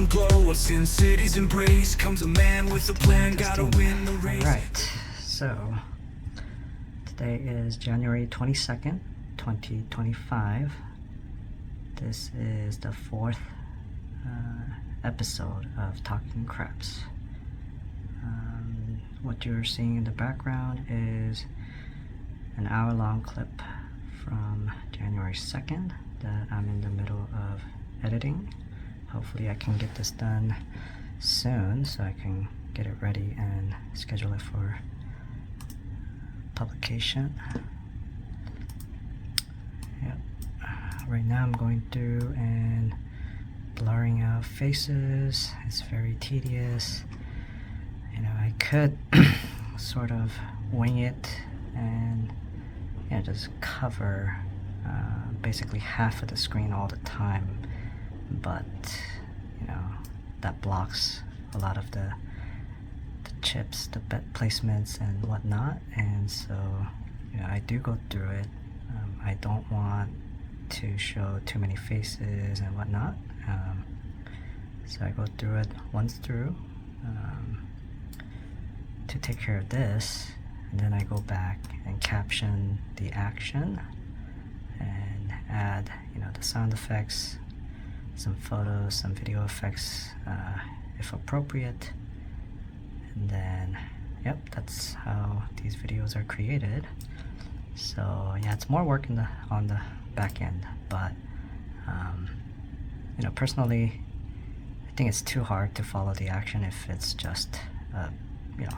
glow. What's in city's embrace comes a man with a plan. Gotta win the race. Alright, so today is January 22nd, 2025. This is the fourth episode of Talking Craps. What you're seeing in the background is an hour-long clip from January 2nd that I'm in the middle of editing. Hopefully I can get this done soon so I can get it ready and schedule it for publication. Yep. Right now I'm going through and blurring out faces. It's very tedious. You know, I could sort of wing it and just cover basically half of the screen all the time, but you know, that blocks a lot of the chips, the bet placements and whatnot, and so you know, I do go through it. I don't want to show too many faces and whatnot, so I go through it once through to take care of this, and then I go back and caption the action and add, you know, the sound effects, some photos, some video effects if appropriate, and then yep, that's how these videos are created. So yeah, it's more work on the back end, but you know, personally I think it's too hard to follow the action if it's just you know,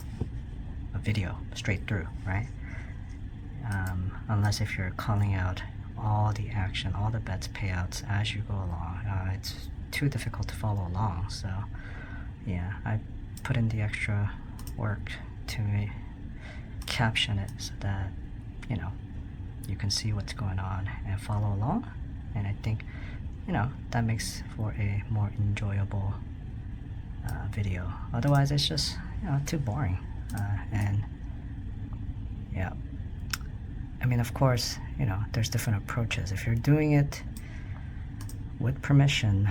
a video straight through, right? Unless if you're calling out all the action, all the bets payouts as you go along, it's too difficult to follow along. So yeah, I put in the extra work to caption it so that, you know, you can see what's going on and follow along, and I think, you know, that makes for a more enjoyable video. Otherwise it's just, you know, too boring. And yeah, I mean, of course, you know, there's different approaches. If you're doing it with permission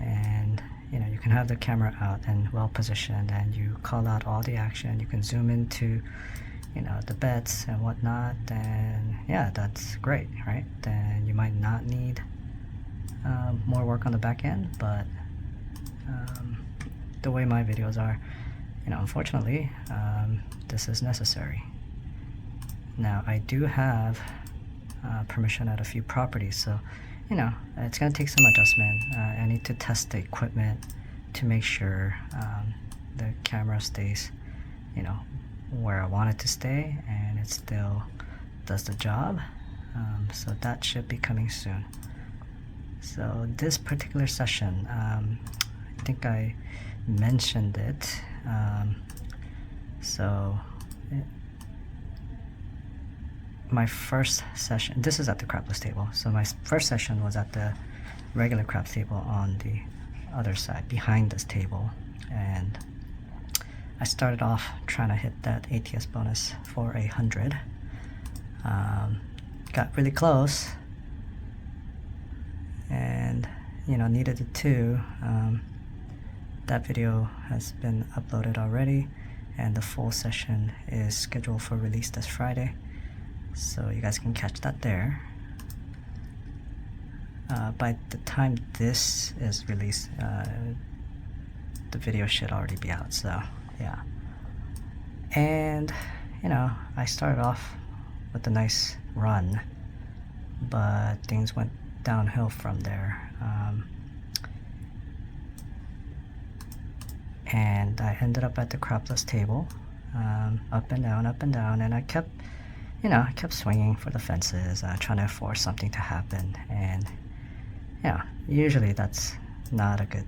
and, you know, you can have the camera out and well positioned and you call out all the action, you can zoom into, you know, the bets and whatnot, then yeah, that's great, right? Then you might not need more work on the back end, but the way my videos are, you know, unfortunately, this is necessary. Now, I do have permission at a few properties, so, you know, it's going to take some adjustment. I need to test the equipment to make sure the camera stays, you know, where I want it to stay, and it still does the job. So that should be coming soon. So this particular session, I think I mentioned it. My first session, this is at the crapless table, so my first session was at the regular craps table on the other side behind this table, and I started off trying to hit that ATS bonus for 100. Got really close and, you know, needed it too. That video has been uploaded already, and the full session is scheduled for release this Friday, so you guys can catch that there. By the time this is released, the video should already be out, so yeah. And, you know, I started off with a nice run, but things went downhill from there. And I ended up at the crapless table, up and down, and I kept, you know, I kept swinging for the fences, trying to force something to happen, and yeah, usually that's not a good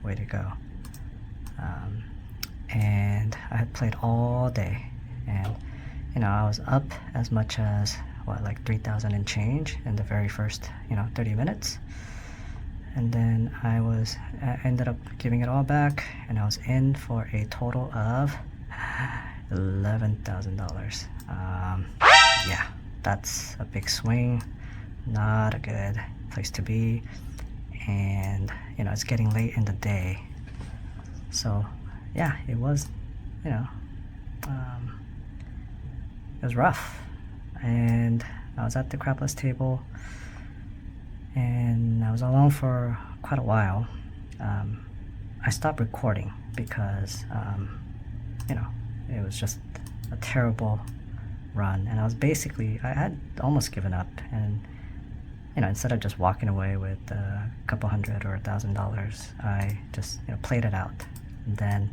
way to go. And I had played all day, and, you know, I was up as much as what, like 3,000 and change in the very first, you know, 30 minutes. And then I ended up giving it all back, and I was in for a total of $11,000. Yeah, that's a big swing, not a good place to be. and you know, it's getting late in the day. So yeah, it was, you know, it was rough. And I was at the crapless table, and I was alone for quite a while. I stopped recording because you know, it was just a terrible run, and I had almost given up. And you know, instead of just walking away with a couple $100 or $1,000, I just, you know, played it out. And then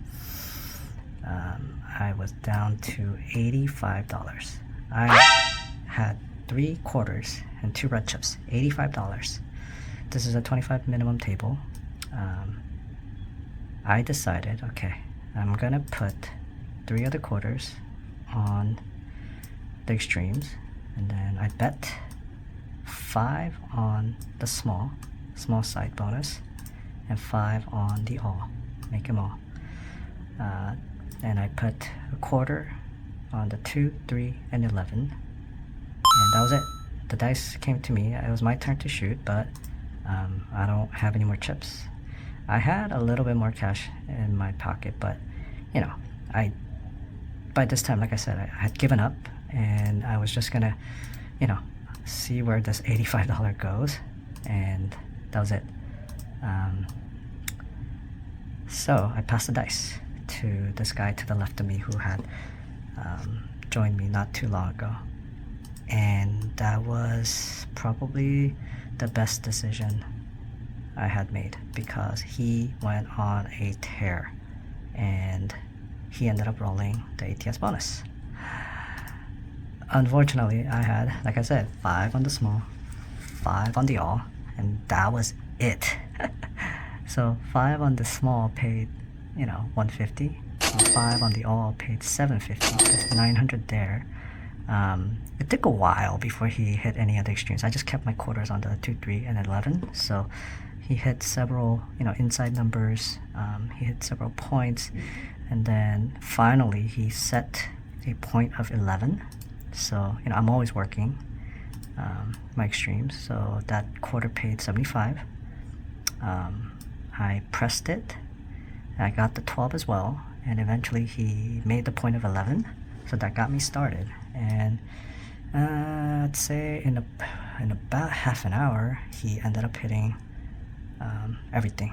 I was down to $85. I had 3 quarters and 2 red chips. $85. This is a 25 minimum table. I decided, okay, I'm gonna put 3 of the quarters on the extremes, and then I bet 5 on the small side bonus, and 5 on the all, make them all. And I put a quarter on the 2, 3, and 11, and that was it. The dice came to me. It was my turn to shoot, but I don't have any more chips. I had a little bit more cash in my pocket, but you know, by this time, like I said, I had given up, and I was just gonna, you know, see where this $85 goes, and that was it. So I passed the dice to this guy to the left of me who had joined me not too long ago, and that was probably the best decision I had made, because he went on a tear and he ended up rolling the ATS bonus. Unfortunately, I had, like I said, 5 on the small, 5 on the all, and that was it. So 5 on the small paid, you know, $150. 5 on the all paid $750. That's $900 there. It took a while before he hit any of the extremes. I just kept my quarters on the 2, 3, and 11. So he hit several, you know, inside numbers. He hit several points, and then finally he set a point of 11. So you know, I'm always working my extremes. So that quarter paid 75. I pressed it. I got the 12 as well, and eventually he made the point of 11. So that got me started. And I'd say in about half an hour, he ended up hitting everything.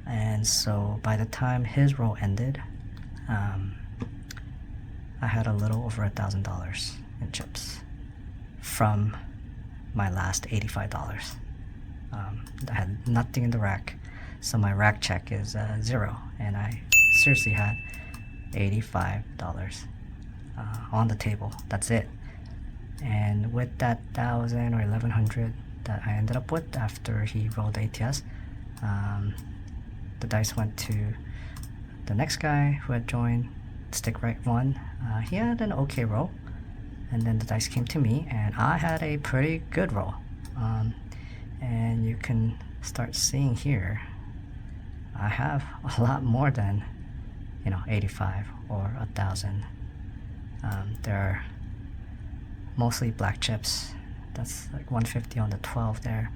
And so by the time his roll ended, I had a little over $1,000 in chips from my last $85. I had nothing in the rack, so my rack check is 0, and I seriously had $85 on the table. That's it. And with that 1,000 or 1,100 that I ended up with after he rolled ATS, the dice went to the next guy who had joined, stick right one. He had an okay roll, and then the dice came to me, and I had a pretty good roll. And you can start seeing here, I have a lot more than, you know, 85 or 1,000. They're mostly black chips. That's like 150 on the 12 there.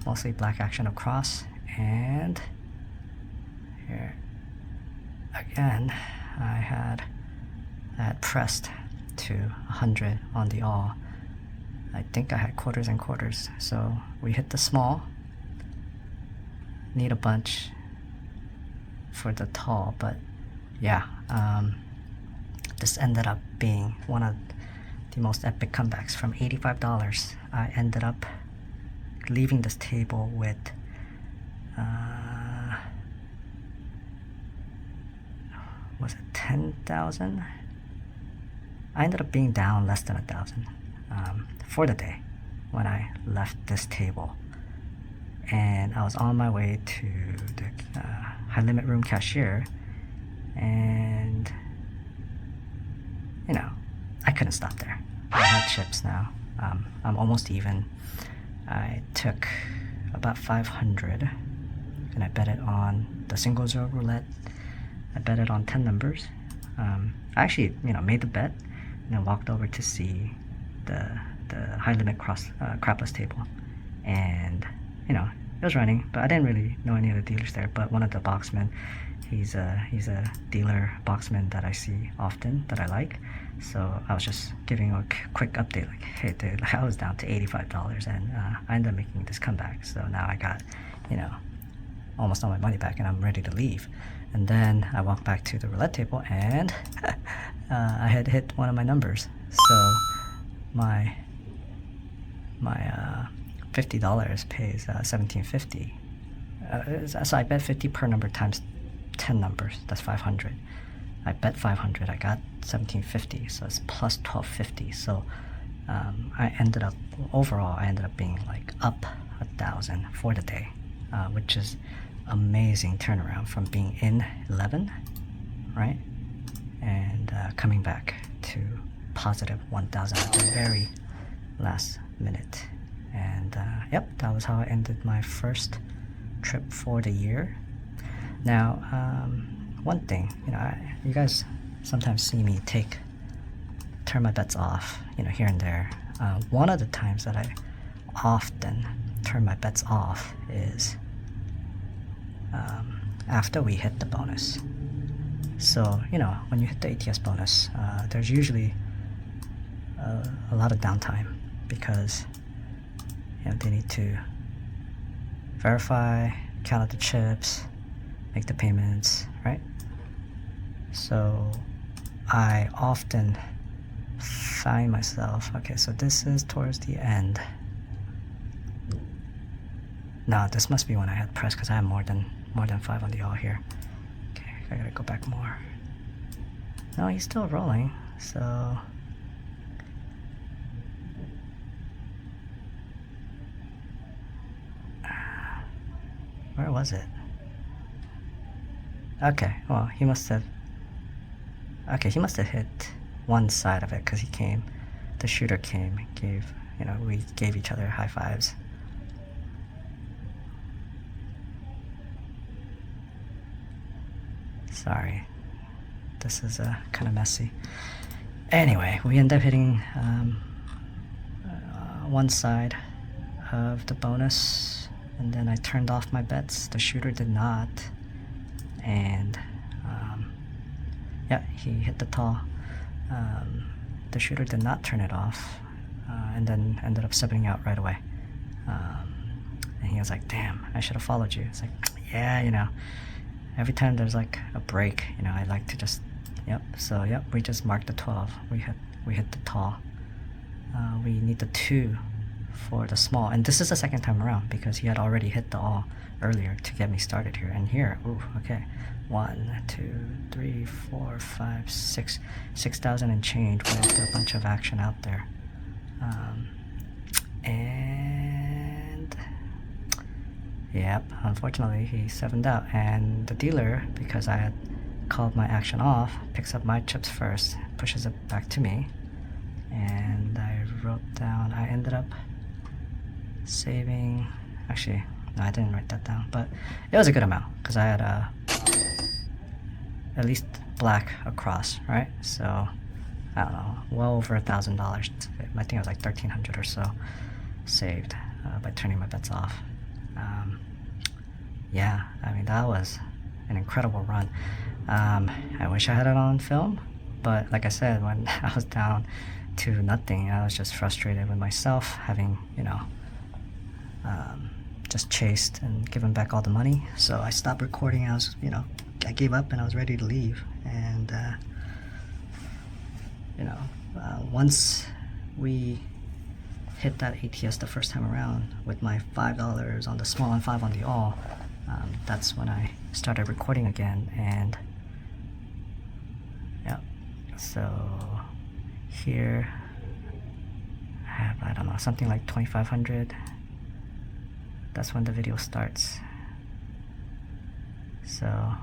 Mostly black action across, and here again I had pressed to 100 on the all. I think I had quarters and quarters, so we hit the small. Need a bunch for the tall, but yeah, this ended up being one of the most epic comebacks. From $85, I ended up leaving this table with was it 10,000? I ended up being down less than 1,000 for the day when I left this table, and I was on my way to the high limit room cashier, and you know, I couldn't stop there. I had chips now. I'm almost even. I took about 500 and I bet it on the single zero roulette. I bet it on 10 numbers. I actually, you know, made the bet and then walked over to see the high limit crapless table, and you know, it was running, but I didn't really know any of the dealers there. But one of the boxmen, he's a dealer boxman that I see often that I like. So I was just giving a quick update, like, hey dude, I was down to $85 and I ended up making this comeback. So now I got, you know, almost all my money back and I'm ready to leave. And then I walked back to the roulette table and I had hit one of my numbers. So my $50 pays $17.50. So I bet 50 per number times 10 numbers. That's 500. I bet 500. I got $17.50. So it's plus $12.50. So I ended up being like up 1,000 for the day, which is amazing turnaround from being in 11, right, and coming back to positive 1,000 at the very last minute. And yep, that was how I ended my first trip for the year. Now, one thing, you know, you guys sometimes see me turn my bets off, you know, here and there. One of the times that I often turn my bets off is after we hit the bonus. So, you know, when you hit the ATS bonus, there's usually a lot of downtime because, you know, they need to verify, count out the chips, make the payments, right? So I often find myself, okay, so this is towards the end. No, this must be when I had press because I have more than 5 on the all here. Okay, I gotta go back more. No, he's still rolling, so where was it? Okay, well, he must have hit one side of it because the shooter came, we gave each other high fives. Sorry, this is kind of messy. Anyway, we end up hitting one side of the bonus, and then I turned off my bets. The shooter did not, and yeah, he hit the tall. The shooter did not turn it off, and then ended up subbing out right away. And he was like, "Damn, I should have followed you." It's like, yeah, you know. Every time there's like a break, you know, I like to just, yep. So yep, we just marked the 12. We hit the tall. We need the 2 for the small, and this is the second time around because he had already hit the all earlier to get me started here. And here, ooh, okay, 1, 2, 3, 4, 5, 6, 6,000 and change with a bunch of action out there. And yep, unfortunately he 7'd out, and the dealer, because I had called my action off, picks up my chips first, pushes it back to me, and I wrote down, I ended up saving, actually, no, I didn't write that down, but it was a good amount, because I had at least black across, right? So, I don't know, well over $1,000. I think it was like 1,300 or so saved by turning my bets off. Yeah, I mean, that was an incredible run. I wish I had it on film, but like I said, when I was down to nothing, I was just frustrated with myself, having, you know, just chased and given back all the money. So I stopped recording. I gave up and I was ready to leave. And, once we hit that ATS the first time around with my $5 on the small and 5 on the all, that's when I started recording again. And yeah, so here I have, I don't know, something like 2,500. That's when the video starts. So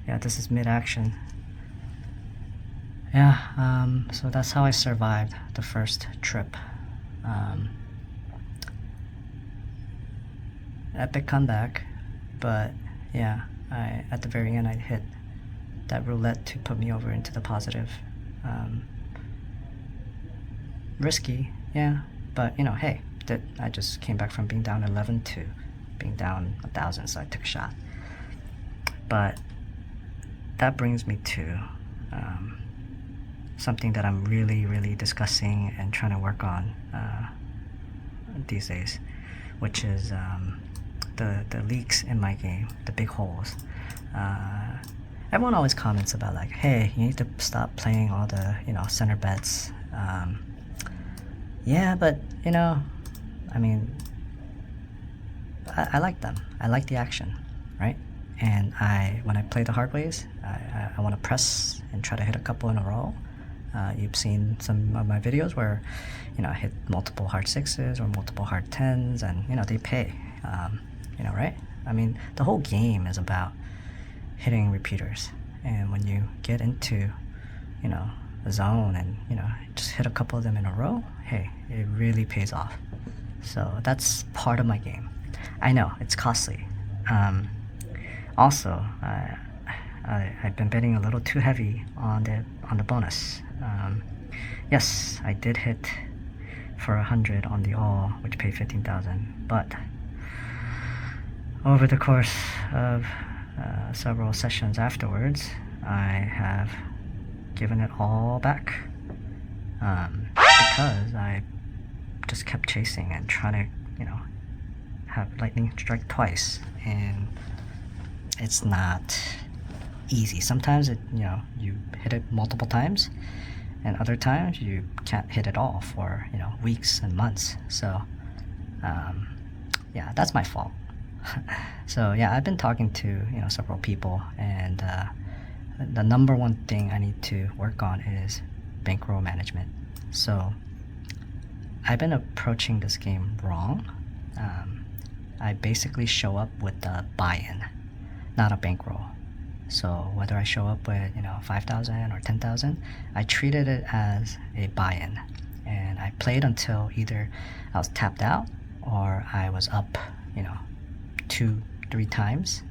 yeah, this is mid-action. Yeah, so that's how I survived the first trip. Epic comeback, but yeah, at the very end I hit that roulette to put me over into the positive. Risky, yeah, but you know, hey, I just came back from being down 11 to being down 1,000, so I took a shot. But that brings me to something that I'm really discussing and trying to work on these days, which is the leaks in my game, the big holes. Everyone always comments about like, hey, you need to stop playing all the center bets. Yeah, but I mean, I like them. I like the action, right? And when I play the hard ways, I want to press and try to hit a couple in a row. You've seen some of my videos where I hit multiple hard sixes or multiple hard tens, and they pay. Right? I mean, the whole game is about hitting repeaters, and when you get into a zone and just hit a couple of them in a row, hey, it really pays off. So that's part of my game. I know it's costly. Also, I've been betting a little too heavy on the bonus. Yes, I did hit for 100 on the all, which paid 15,000, but over the course of several sessions afterwards, I have given it all back because I just kept chasing and trying to have lightning strike twice, and it's not easy. Sometimes you hit it multiple times, and other times you can't hit it all for weeks and months. So yeah, that's my fault. So yeah, I've been talking to several people, and the number one thing I need to work on is bankroll management. So I've been approaching this game wrong. I basically show up with a buy-in, not a bankroll. So whether I show up with 5,000 or 10,000, I treated it as a buy-in, and I played until either I was tapped out or I was up 2-3 times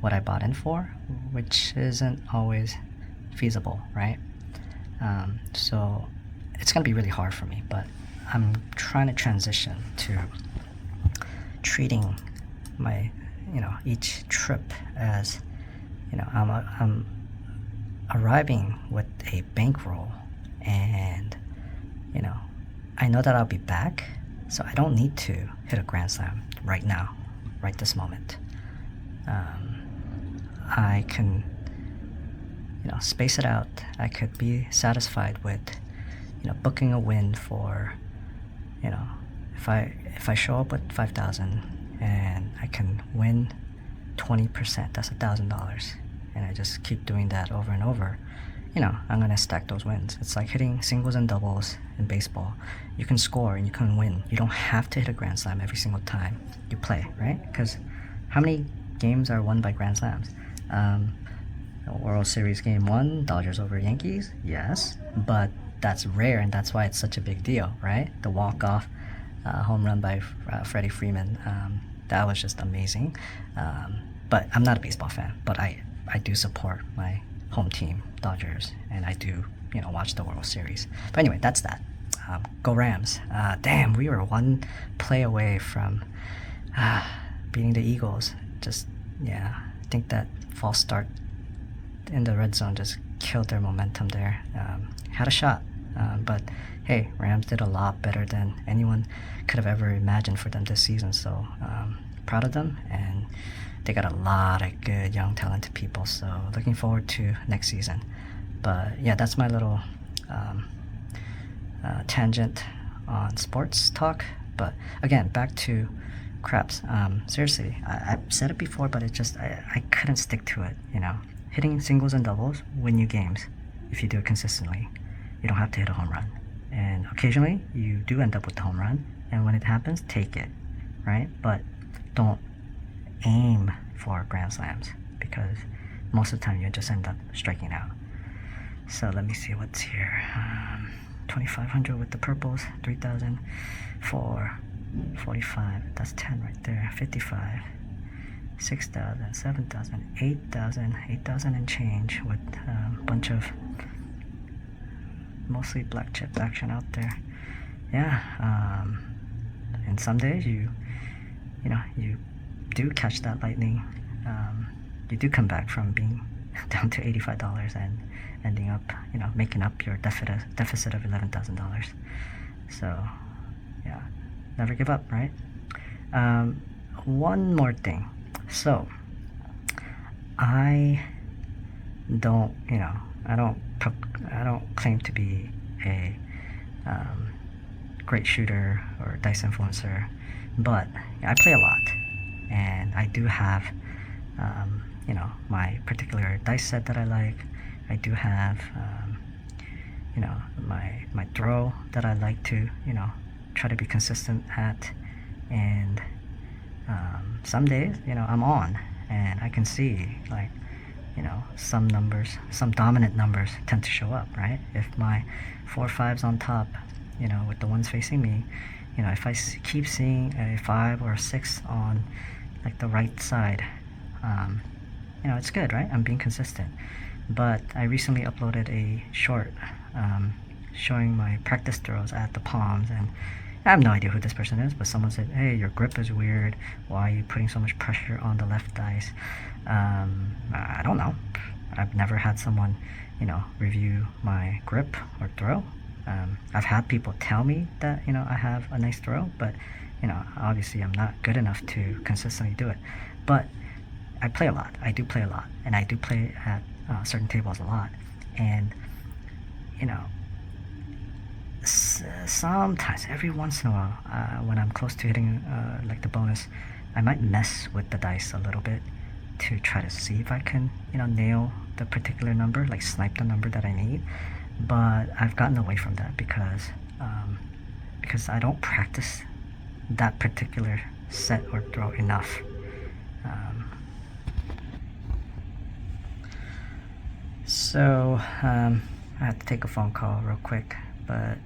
what I bought in for, which isn't always feasible, right? So it's gonna be really hard for me, but I'm trying to transition to treating my each trip as I'm arriving with a bankroll, and I know that I'll be back, so I don't need to hit a grand slam right now, right this moment. I can space it out. I could be satisfied with booking a win for if I show up with 5,000 and I can win 20%, that's $1,000, and I just keep doing that over and over. I'm gonna stack those wins. It's like hitting singles and doubles in baseball. You can score and you can win. You don't have to hit a grand slam every single time you play, right? Because how many games are won by grand slams? World Series Game 1, Dodgers over Yankees, yes, but that's rare, and that's why it's such a big deal, right? The walk-off home run by Freddie Freeman, that was just amazing. But I'm not a baseball fan, but I do support my home team, Dodgers, and I do watch the World Series. But anyway, that's that. Go Rams. Damn, we were one play away from beating the Eagles. Just, yeah, I think that false start in the red zone just killed their momentum there. Had a shot, but hey, Rams did a lot better than anyone could have ever imagined for them this season. So proud of them, and they got a lot of good young talented people. So looking forward to next season. But yeah, that's my little tangent on sports talk. But again, back to craps. Seriously, I've said it before, but it just I couldn't stick to it. Hitting singles and doubles win you games if you do it consistently. You don't have to hit a home run, and occasionally you do end up with the home run, and when it happens, take it, right? But don't aim for grand slams, because most of the time you just end up striking out. So let me see what's here. 2,500 with the purples, 3,000 for 45. That's 10 right there. 55. 6,000, 7,000, 8,000, 8,000 and change with a bunch of mostly black chip action out there. Yeah, and some days you do catch that lightning, you do come back from being down to $85 and ending up, making up your deficit of $11,000. So, yeah, never give up, right? One more thing. So, I don't, I don't claim to be a great shooter or dice influencer, but I play a lot, and I do have, my particular dice set that I like. I do have, my throw that I like to, try to be consistent at, and some days, I'm on, and I can see like, some dominant numbers tend to show up, right? If my 4 5's on top, with the ones facing me, if I keep seeing a 5 or a 6 on like the right side, it's good, right? I'm being consistent. But I recently uploaded a short showing my practice throws at the palms, and I have no idea who this person is, but someone said, hey, your grip is weird, why are you putting so much pressure on the left dice? I don't know. I've never had someone, review my grip or throw. I've had people tell me that, I have a nice throw, but, obviously I'm not good enough to consistently do it. But I play a lot. I do play a lot, and I do play at certain tables a lot. And, sometimes, every once in a while, when I'm close to hitting like the bonus, I might mess with the dice a little bit to try to see if I can, nail the particular number, like snipe the number that I need. But I've gotten away from that because I don't practice that particular set or throw enough. So I have to take a phone call real quick, but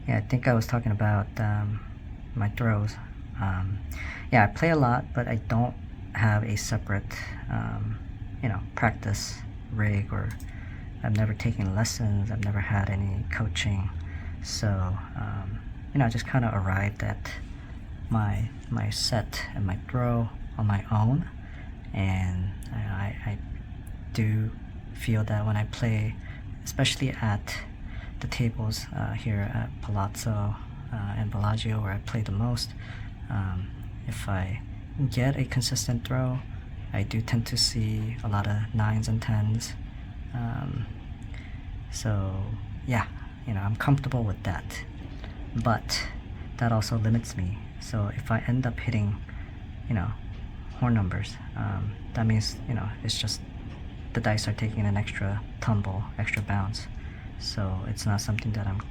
yeah, I think I was talking about my throws. Yeah, I play a lot, but I don't have a separate, practice rig, or I've never taken lessons. I've never had any coaching, so I just kind of arrived at my set and my throw on my own, and I do feel that when I play, especially at the tables here at Palazzo and Bellagio, where I play the most, if I get a consistent throw, I do tend to see a lot of 9s and 10s. So yeah, I'm comfortable with that, but that also limits me. So if I end up hitting, horn numbers, that means, it's just the dice are taking an extra tumble, extra bounce. So it's not something that I'm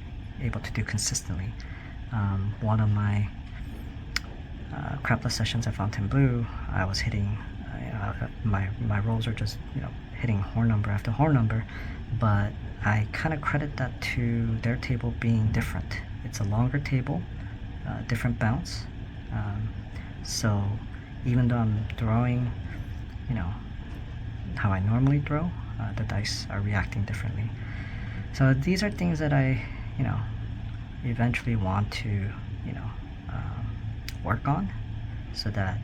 able to do consistently. One of my crapless sessions at Fontainebleau, I was hitting, my rolls are just, hitting horn number after horn number, but I kind of credit that to their table being different. It's a longer table, different bounce. So even though I'm throwing, how I normally throw, the dice are reacting differently. So these are things that I, eventually want to, work on, so that,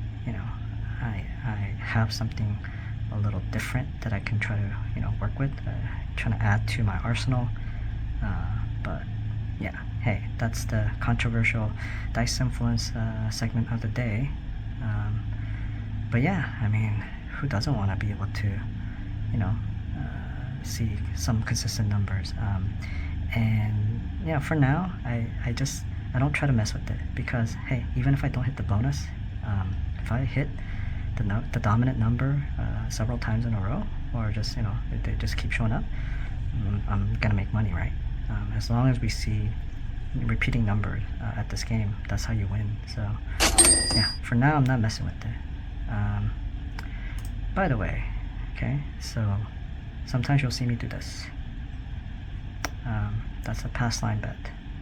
I have something a little different that I can try to, work with, trying to add to my arsenal. But yeah, hey, that's the controversial dice influence segment of the day. But yeah, I mean, who doesn't want to be able to, see some consistent numbers? And for now, I don't try to mess with it, because hey, even if I don't hit the bonus, if I hit the dominant number several times in a row, or just they just keep showing up, I'm gonna make money, right? As long as we see repeating numbers at this game, that's how you win. So yeah, for now I'm not messing with it. By the way, okay, so sometimes you'll see me do this. That's a pass line bet.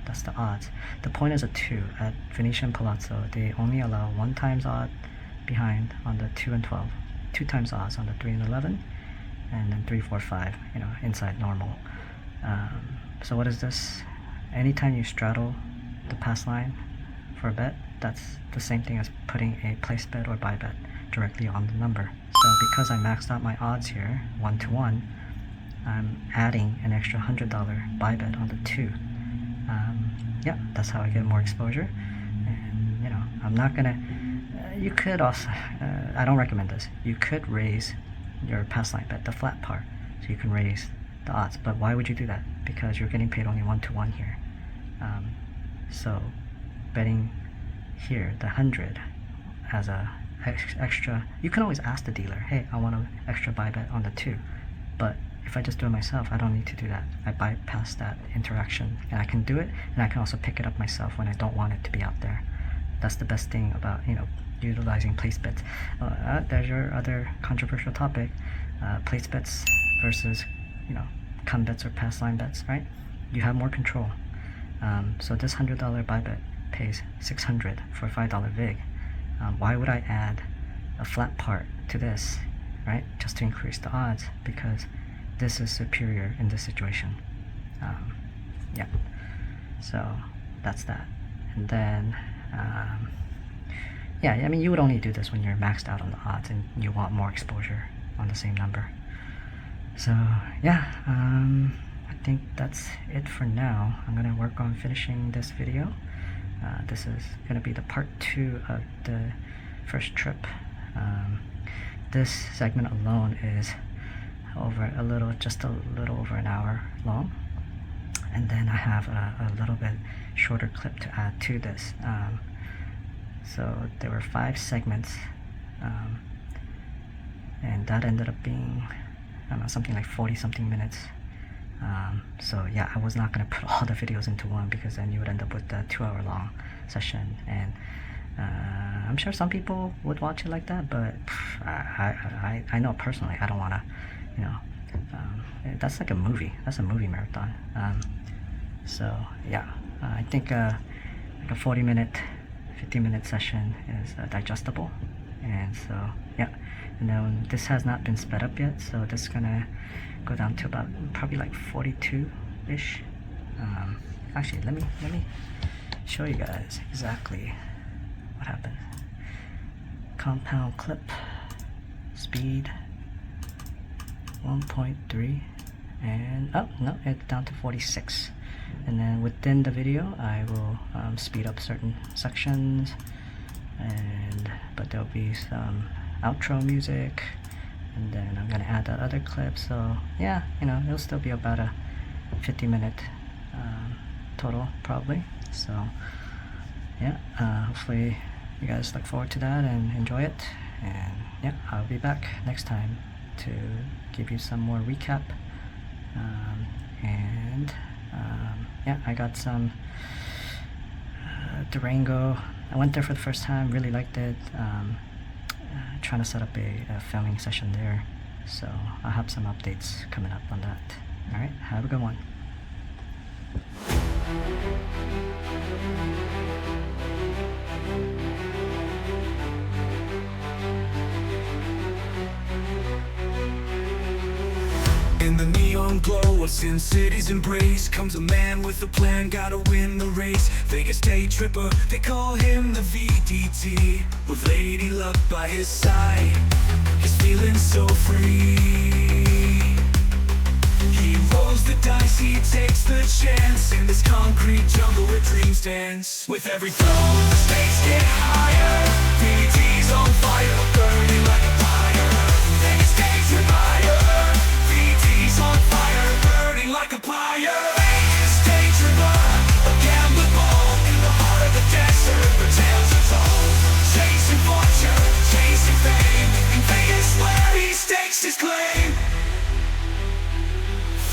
That's the odds. The point is a 2. At Venetian Palazzo, they only allow 1 times odd behind on the 2 and 12, 2 times odds on the 3 and 11, and then 3, 4, 5, inside normal. So what is this? Anytime you straddle the pass line for a bet, that's the same thing as putting a place bet or buy bet. directly on the number. So because I maxed out my odds here, 1-to-1, I'm adding an extra $100 buy bet on the 2. Yeah, that's how I get more exposure. And you know, I'm not gonna, you could also, I don't recommend this, you could raise your pass line bet, the flat part, so you can raise the odds. But why would you do that? Because you're getting paid only 1-to-1 here. So betting here the 100 as a extra, you can always ask the dealer, hey, I want an extra buy bet on the 2. But if I just do it myself, I don't need to do that. I bypass that interaction, and I can do it, and I can also pick it up myself when I don't want it to be out there. That's the best thing about, you know, utilizing place bets. There's your other controversial topic, place bets versus, you know, come bets or pass line bets, right? You have more control. So this $100 buy bet pays $600 for a $5 vig. Why would I add a flat part to this, right? Just to increase the odds, because this is superior in this situation. Yeah, so that's that. And then yeah, I mean, you would only do this when you're maxed out on the odds and you want more exposure on the same number. So yeah, I think that's it for now. I'm gonna work on finishing this video. This is gonna be the part 2 of the first trip. This segment alone is just a little over an hour long, and then I have a little bit shorter clip to add to this. So there were 5 segments, and that ended up being, I don't know, something like 40 something minutes. So yeah, I was not going to put all the videos into one, because then you would end up with a 2-hour long session, and I'm sure some people would watch it like that, but I know personally I don't want to, you know, that's like a movie. That's a movie marathon. So yeah, I think like a 40-minute, 50-minute session is digestible. And so yeah, and then this has not been sped up yet, so this is gonna go down to about probably like 42-ish. Actually, let me show you guys exactly what happened. Compound clip, speed 1.3, and oh no, it's down to 46. And then within the video I will speed up certain sections, but there'll be some outro music, and then I'm gonna add that other clip. So yeah, you know, it'll still be about a 50-minute total probably. So yeah, hopefully you guys look forward to that and enjoy it. And yeah, I'll be back next time to give you some more recap. Yeah, I got some Durango. I went there for the first time, really liked it. Trying to set up a filming session there, so I'll have some updates coming up on that. Alright, have a good one. In the neon glow of Sin City's embrace comes a man with a plan, gotta win the race. Vegas day tripper, they call him the VDT. With Lady Luck by his side, he's feeling so free. He rolls the dice, he takes the chance. In this concrete jungle where dreams dance. With every throw, the stakes get higher. VDT's on fire, burning like a fire. Vegas day tripper, VDT's on fire, burning like a pyre. Vegas day tripper, a gambler ball in the heart of the desert where tales are told. Chasing fortune, chasing fame, in Vegas where he stakes his claim.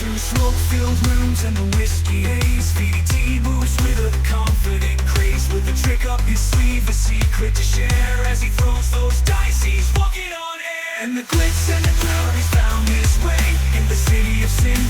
Through smoke-filled rooms and the whiskey haze, VDT moves with a confident grace. With a trick up his sleeve, a secret to share. As he throws those dice, he's walking on air. And the glitz and the glamour, he's found his way in the city of sin.